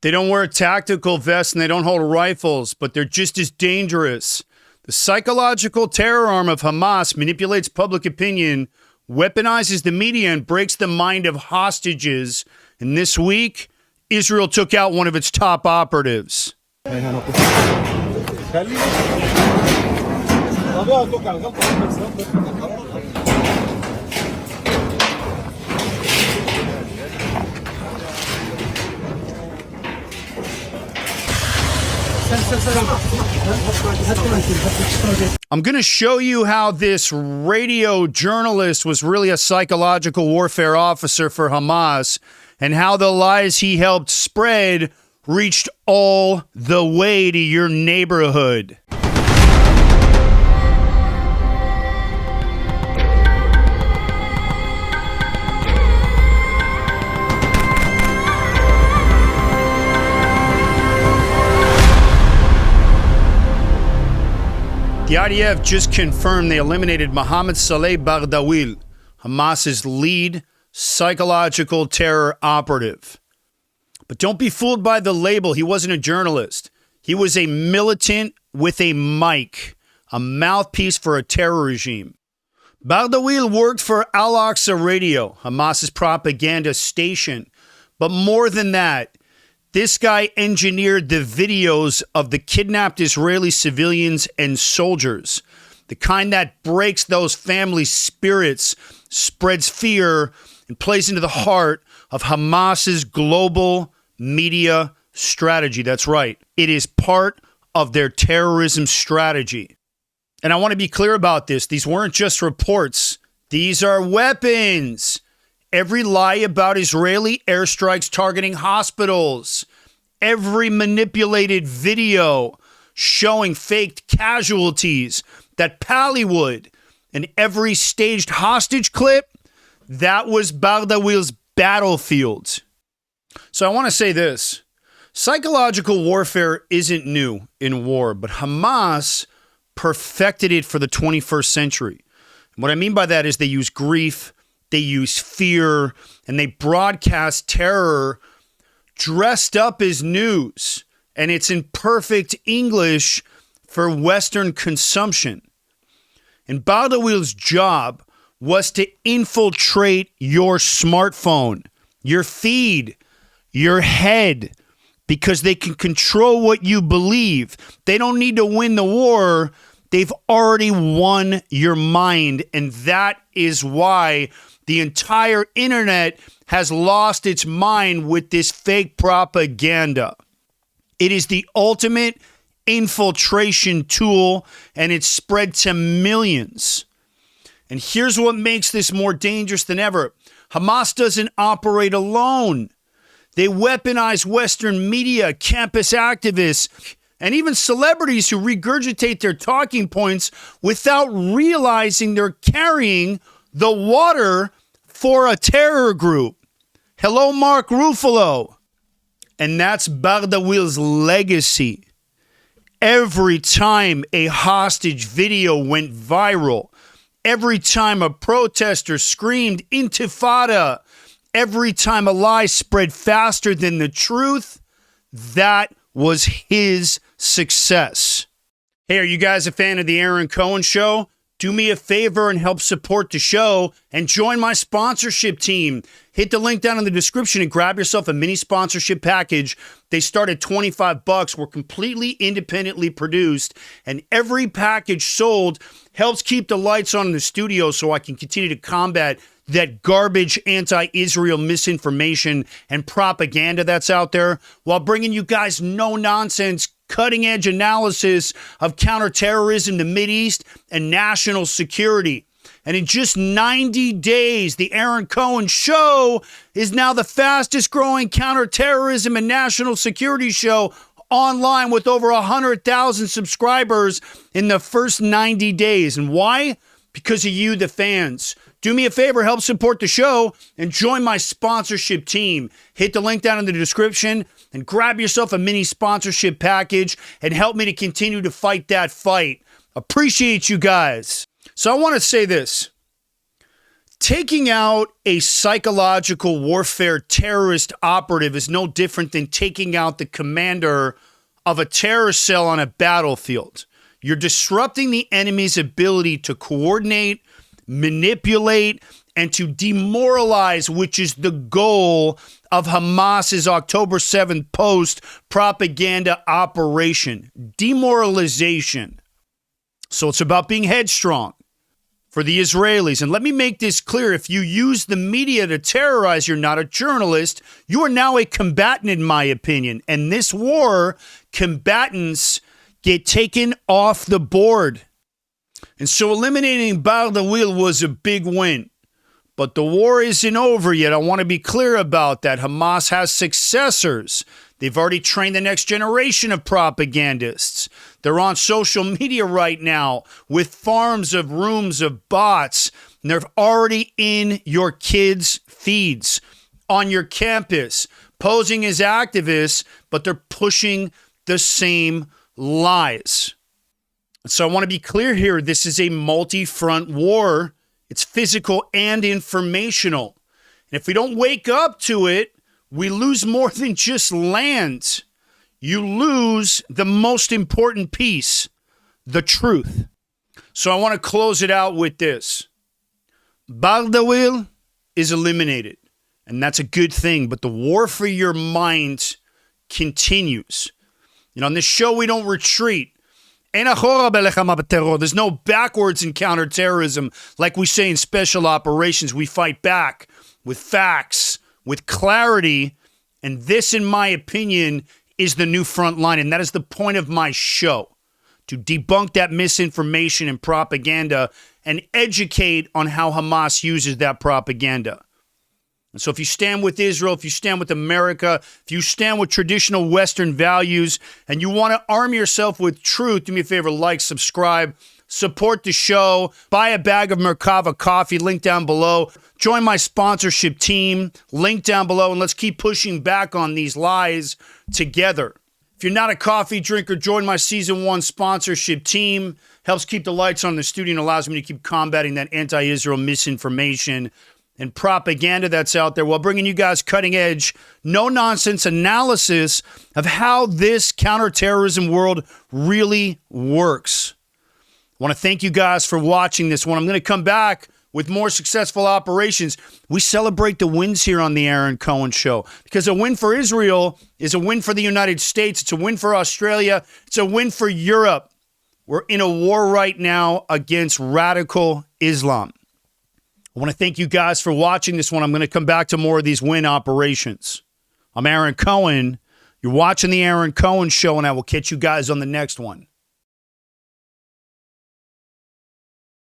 They don't wear tactical vests and they don't hold rifles, but they're just as dangerous. The psychological terror arm of Hamas manipulates public opinion, weaponizes the media, and breaks the mind of hostages. And this week, Israel took out one of its top operatives. I'm going to show you how this radio journalist was really a psychological warfare officer for Hamas and how the lies he helped spread reached all the way to your neighborhood. The IDF just confirmed they eliminated Mohammed Saleh al-Bardawil, Hamas's lead psychological terror operative. But don't be fooled by the label. He wasn't a journalist. He was a militant with a mic, a mouthpiece for a terror regime. Bardawil worked for Al-Aqsa Radio, Hamas's propaganda station. But more than that, this guy engineered the videos of the kidnapped Israeli civilians and soldiers, the kind that breaks those families' spirits, spreads fear, and plays into the heart of Hamas's global media strategy. That's right. It is part of their terrorism strategy. And I want to be clear about this. These weren't just reports. These are weapons. Every lie about Israeli airstrikes targeting hospitals, every manipulated video showing faked casualties that Pallywood, and every staged hostage clip, that was Bardawil's battlefield. So I want to say this. Psychological warfare isn't new in war, but Hamas perfected it for the 21st century. And what I mean by that is they use grief, they use fear, and they broadcast terror dressed up as news. And it's in perfect English for Western consumption. And Bardawil's job was to infiltrate your smartphone, your feed, your head, because they can control what you believe. They don't need to win the war. They've already won your mind. And that is why the entire internet has lost its mind with this fake propaganda. It is the ultimate infiltration tool, and it's spread to millions. And here's what makes this more dangerous than ever. Hamas doesn't operate alone. They weaponize Western media, campus activists, and even celebrities who regurgitate their talking points without realizing they're carrying the water for a terror group. Hello, Mark Ruffalo. And that's Bardawil's legacy. Every time a hostage video went viral, every time a protester screamed Intifada, every time a lie spread faster than the truth, that was his success. Hey, are you guys a fan of the Aaron Cohen Show? Do me a favor and help support the show and join my sponsorship team. Hit the link down in the description and grab yourself a mini sponsorship package. They start at $25. We're completely independently produced, and every package sold helps keep the lights on in the studio so I can continue to combat that garbage anti-Israel misinformation and propaganda that's out there, while bringing you guys no-nonsense, cutting-edge analysis of counterterrorism, the Mideast, and national security. And in just 90 days, the Aaron Cohen Show is now the fastest-growing counterterrorism and national security show online with over 100,000 subscribers in the first 90 days. And why? Because of you, the fans. Do me a favor, help support the show and join my sponsorship team. Hit the link down in the description and grab yourself a mini sponsorship package and help me to continue to fight that fight. Appreciate you guys. So I want to say this. Taking out a psychological warfare terrorist operative is no different than taking out the commander of a terror cell on a battlefield. You're disrupting the enemy's ability to coordinate, manipulate, and to demoralize, which is the goal of Hamas's October 7th post-propaganda operation. Demoralization. So it's about being headstrong for the Israelis. And let me make this clear. If you use the media to terrorize, you're not a journalist. You are now a combatant, in my opinion. And this war, combatants get taken off the board. And so eliminating Bardawil was a big win. But the war isn't over yet. I want to be clear about that. Hamas has successors. They've already trained the next generation of propagandists. They're on social media right now with farms of rooms of bots. And they're already in your kids' feeds, on your campus, posing as activists, but they're pushing the same lies. So I want to be clear here. This is a multi-front war. It's physical and informational. And if we don't wake up to it, we lose more than just land. You lose the most important piece, the truth. So I want to close it out with this. Bardawil is eliminated, and that's a good thing, but the war for your mind continues. You know, on this show, we don't retreat. There's no backwards in counterterrorism. Like we say in special operations, we fight back with facts, with clarity. And this, in my opinion, is the new front line. And that is the point of my show, to debunk that misinformation and propaganda and educate on how Hamas uses that propaganda. And so if you stand with Israel, if you stand with America, if you stand with traditional Western values, and you want to arm yourself with truth, do me a favor, like, subscribe, support the show, buy a bag of Merkava coffee, link down below. Join my sponsorship team, link down below, and let's keep pushing back on these lies together. If you're not a coffee drinker, join my Season 1 sponsorship team. Helps keep the lights on in the studio and allows me to keep combating that anti-Israel misinformation and propaganda that's out there while bringing you guys cutting-edge, no-nonsense analysis of how this counterterrorism world really works. I want to thank you guys for watching this one. I'm going to come back with more successful operations. We celebrate the wins here on the Aaron Cohen Show because a win for Israel is a win for the United States. It's a win for Australia. It's a win for Europe. We're in a war right now against radical Islam. I want to thank you guys for watching this one. I'm going to come back to more of these win operations. I'm Aaron Cohen. You're watching the Aaron Cohen Show, and I will catch you guys on the next one.